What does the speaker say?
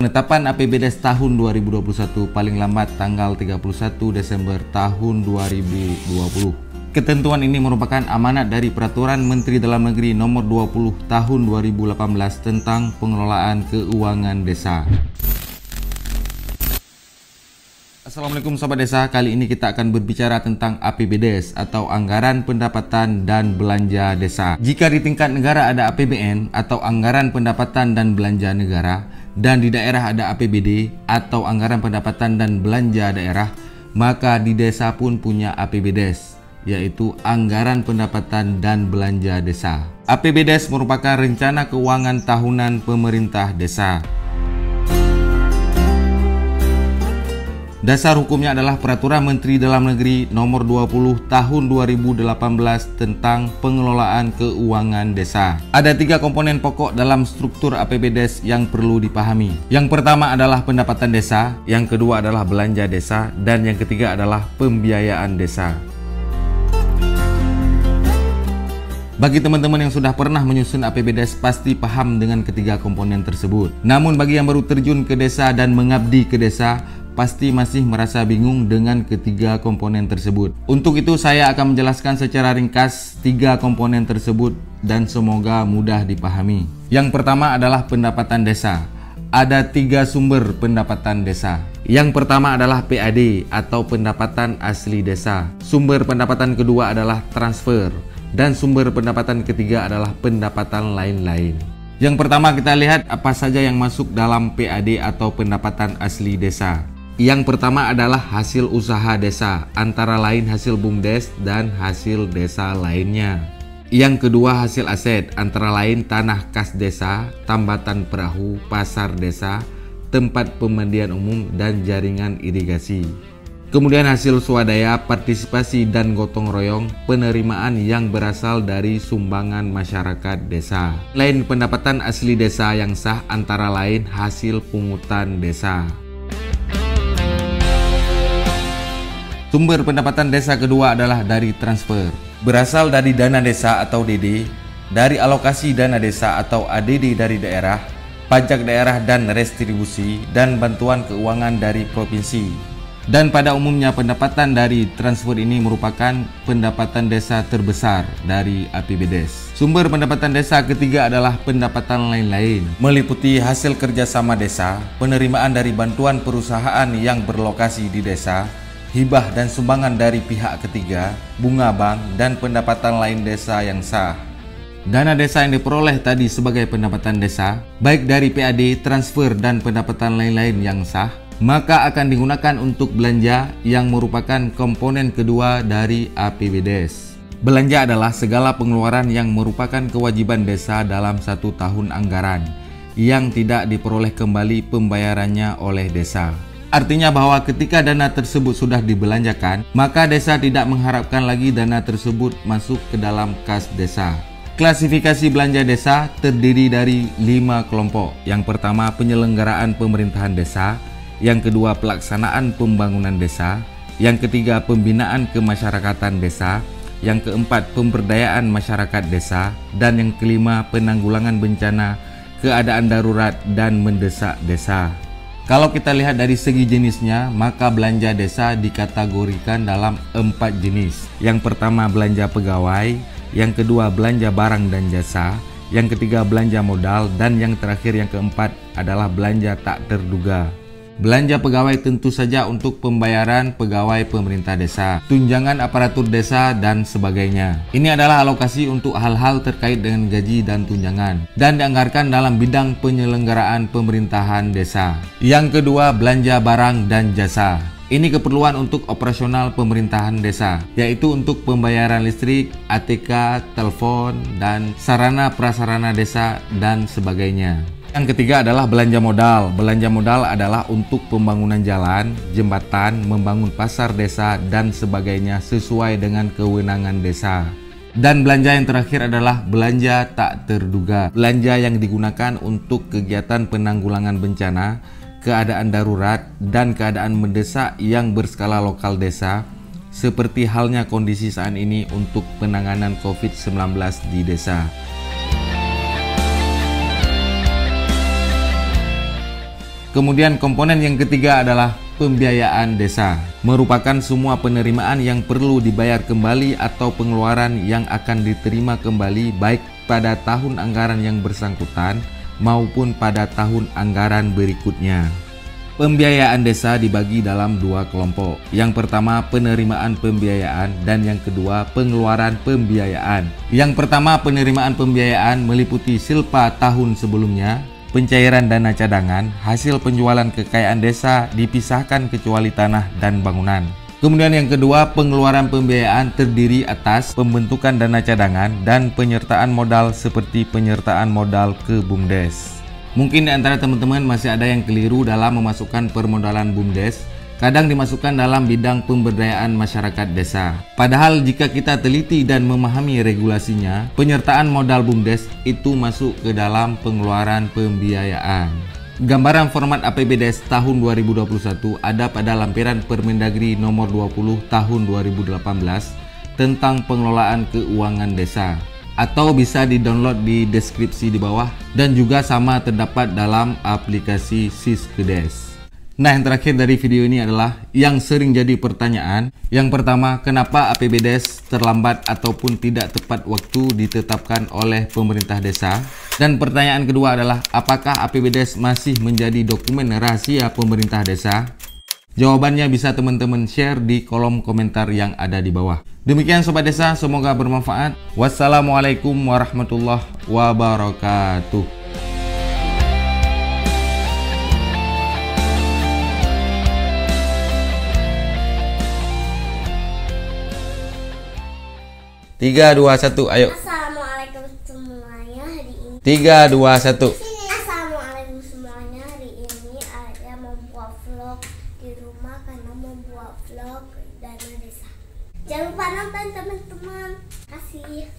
Penetapan APBDes tahun 2021 paling lambat tanggal 31 Desember tahun 2020. Ketentuan ini merupakan amanat dari Peraturan Menteri Dalam Negeri Nomor 20 Tahun 2018 tentang pengelolaan keuangan desa. Assalamualaikum Sobat Desa, kali ini kita akan berbicara tentang APBDes atau Anggaran Pendapatan dan Belanja Desa. Jika di tingkat negara ada APBN atau Anggaran Pendapatan dan Belanja Negara, dan di daerah ada APBD atau Anggaran Pendapatan dan Belanja Daerah, maka di desa pun punya APBDes, yaitu Anggaran Pendapatan dan Belanja Desa. APBDes merupakan rencana keuangan tahunan pemerintah desa. Dasar hukumnya adalah Peraturan Menteri Dalam Negeri Nomor 20 Tahun 2018 tentang pengelolaan keuangan desa. Ada 3 komponen pokok dalam struktur APBDes yang perlu dipahami. Yang pertama adalah pendapatan desa, yang kedua adalah belanja desa, dan yang ketiga adalah pembiayaan desa. Bagi teman-teman yang sudah pernah menyusun APBDes pasti paham dengan ketiga komponen tersebut. Namun bagi yang baru terjun ke desa dan mengabdi ke desa, pasti masih merasa bingung dengan ketiga komponen tersebut. Untuk itu saya akan menjelaskan secara ringkas 3 komponen tersebut dan semoga mudah dipahami. Yang pertama adalah pendapatan desa. Ada 3 sumber pendapatan desa. Yang pertama adalah PAD atau pendapatan asli desa. Sumber pendapatan kedua adalah transfer. Dan sumber pendapatan ketiga adalah pendapatan lain-lain. Yang pertama kita lihat apa saja yang masuk dalam PAD atau pendapatan asli desa. Yang pertama adalah hasil usaha desa, antara lain hasil BUMDes dan hasil desa lainnya. Yang kedua hasil aset, antara lain tanah kas desa, tambatan perahu, pasar desa, tempat pemandian umum, dan jaringan irigasi. Kemudian hasil swadaya, partisipasi dan gotong royong, penerimaan yang berasal dari sumbangan masyarakat desa. Lain pendapatan asli desa yang sah antara lain hasil pungutan desa. Sumber pendapatan desa kedua adalah dari transfer. Berasal dari dana desa atau DD, dari alokasi dana desa atau ADD dari daerah, pajak daerah dan restribusi, dan bantuan keuangan dari provinsi. Dan pada umumnya pendapatan dari transfer ini merupakan pendapatan desa terbesar dari APBDes. Sumber pendapatan desa ketiga adalah pendapatan lain-lain, meliputi hasil kerjasama desa, penerimaan dari bantuan perusahaan yang berlokasi di desa, hibah dan sumbangan dari pihak ketiga, bunga bank, dan pendapatan lain desa yang sah. Dana desa yang diperoleh tadi sebagai pendapatan desa, baik dari PAD, transfer, dan pendapatan lain-lain yang sah, maka akan digunakan untuk belanja yang merupakan komponen kedua dari APBDes. Belanja adalah segala pengeluaran yang merupakan kewajiban desa dalam 1 tahun anggaran yang tidak diperoleh kembali pembayarannya oleh desa. Artinya bahwa ketika dana tersebut sudah dibelanjakan, maka desa tidak mengharapkan lagi dana tersebut masuk ke dalam kas desa. Klasifikasi belanja desa terdiri dari 5 kelompok. Yang pertama penyelenggaraan pemerintahan desa, yang kedua pelaksanaan pembangunan desa, yang ketiga pembinaan kemasyarakatan desa, yang keempat pemberdayaan masyarakat desa, dan yang kelima penanggulangan bencana, keadaan darurat, dan mendesak desa. Kalau kita lihat dari segi jenisnya, maka belanja desa dikategorikan dalam 4 jenis. Yang pertama belanja pegawai, yang kedua belanja barang dan jasa, yang ketiga belanja modal, dan yang terakhir yang keempat adalah belanja tak terduga. Belanja pegawai tentu saja untuk pembayaran pegawai pemerintah desa, tunjangan aparatur desa, dan sebagainya. Ini adalah alokasi untuk hal-hal terkait dengan gaji dan tunjangan, dan dianggarkan dalam bidang penyelenggaraan pemerintahan desa. Yang kedua, belanja barang dan jasa. Ini keperluan untuk operasional pemerintahan desa, yaitu untuk pembayaran listrik, ATK, telepon, dan sarana prasarana desa, dan sebagainya. Yang ketiga adalah belanja modal. Belanja modal adalah untuk pembangunan jalan, jembatan, membangun pasar desa, dan sebagainya sesuai dengan kewenangan desa. Dan belanja yang terakhir adalah belanja tak terduga. Belanja yang digunakan untuk kegiatan penanggulangan bencana, keadaan darurat, dan keadaan mendesak yang berskala lokal desa, seperti halnya kondisi saat ini untuk penanganan COVID-19 di desa. Kemudian komponen yang ketiga adalah pembiayaan desa, merupakan semua penerimaan yang perlu dibayar kembali atau pengeluaran yang akan diterima kembali baik pada tahun anggaran yang bersangkutan maupun pada tahun anggaran berikutnya. Pembiayaan desa dibagi dalam dua kelompok. Yang pertama penerimaan pembiayaan dan yang kedua pengeluaran pembiayaan. Yang pertama penerimaan pembiayaan meliputi silpa tahun sebelumnya, pencairan dana cadangan, hasil penjualan kekayaan desa dipisahkan kecuali tanah dan bangunan. Kemudian yang kedua, pengeluaran pembiayaan terdiri atas pembentukan dana cadangan dan penyertaan modal seperti penyertaan modal ke BUMDes. Mungkin di antara teman-teman masih ada yang keliru dalam memasukkan permodalan BUMDes. Kadang dimasukkan dalam bidang pemberdayaan masyarakat desa. Padahal jika kita teliti dan memahami regulasinya, penyertaan modal BUMDes itu masuk ke dalam pengeluaran pembiayaan. Gambaran format APBDes tahun 2021 ada pada lampiran Permendagri nomor 20 tahun 2018 tentang pengelolaan keuangan desa, atau bisa di-download di deskripsi di bawah dan juga sama terdapat dalam aplikasi Siskedes. Nah, yang terakhir dari video ini adalah yang sering jadi pertanyaan. Yang pertama, kenapa APBDes terlambat ataupun tidak tepat waktu ditetapkan oleh pemerintah desa? Dan pertanyaan kedua adalah, apakah APBDes masih menjadi dokumen rahasia pemerintah desa? Jawabannya bisa teman-teman share di kolom komentar yang ada di bawah. Demikian Sobat Desa, semoga bermanfaat. Wassalamualaikum warahmatullahi wabarakatuh. Tiga, dua, satu, ayo. Assalamualaikum semuanya. Hari ini 3, 2, 1. Assalamualaikum semuanya. Hari ini Ayah membuat vlog di rumah karena membuat vlog dana desa. Jangan lupa nonton teman-teman. Kasih.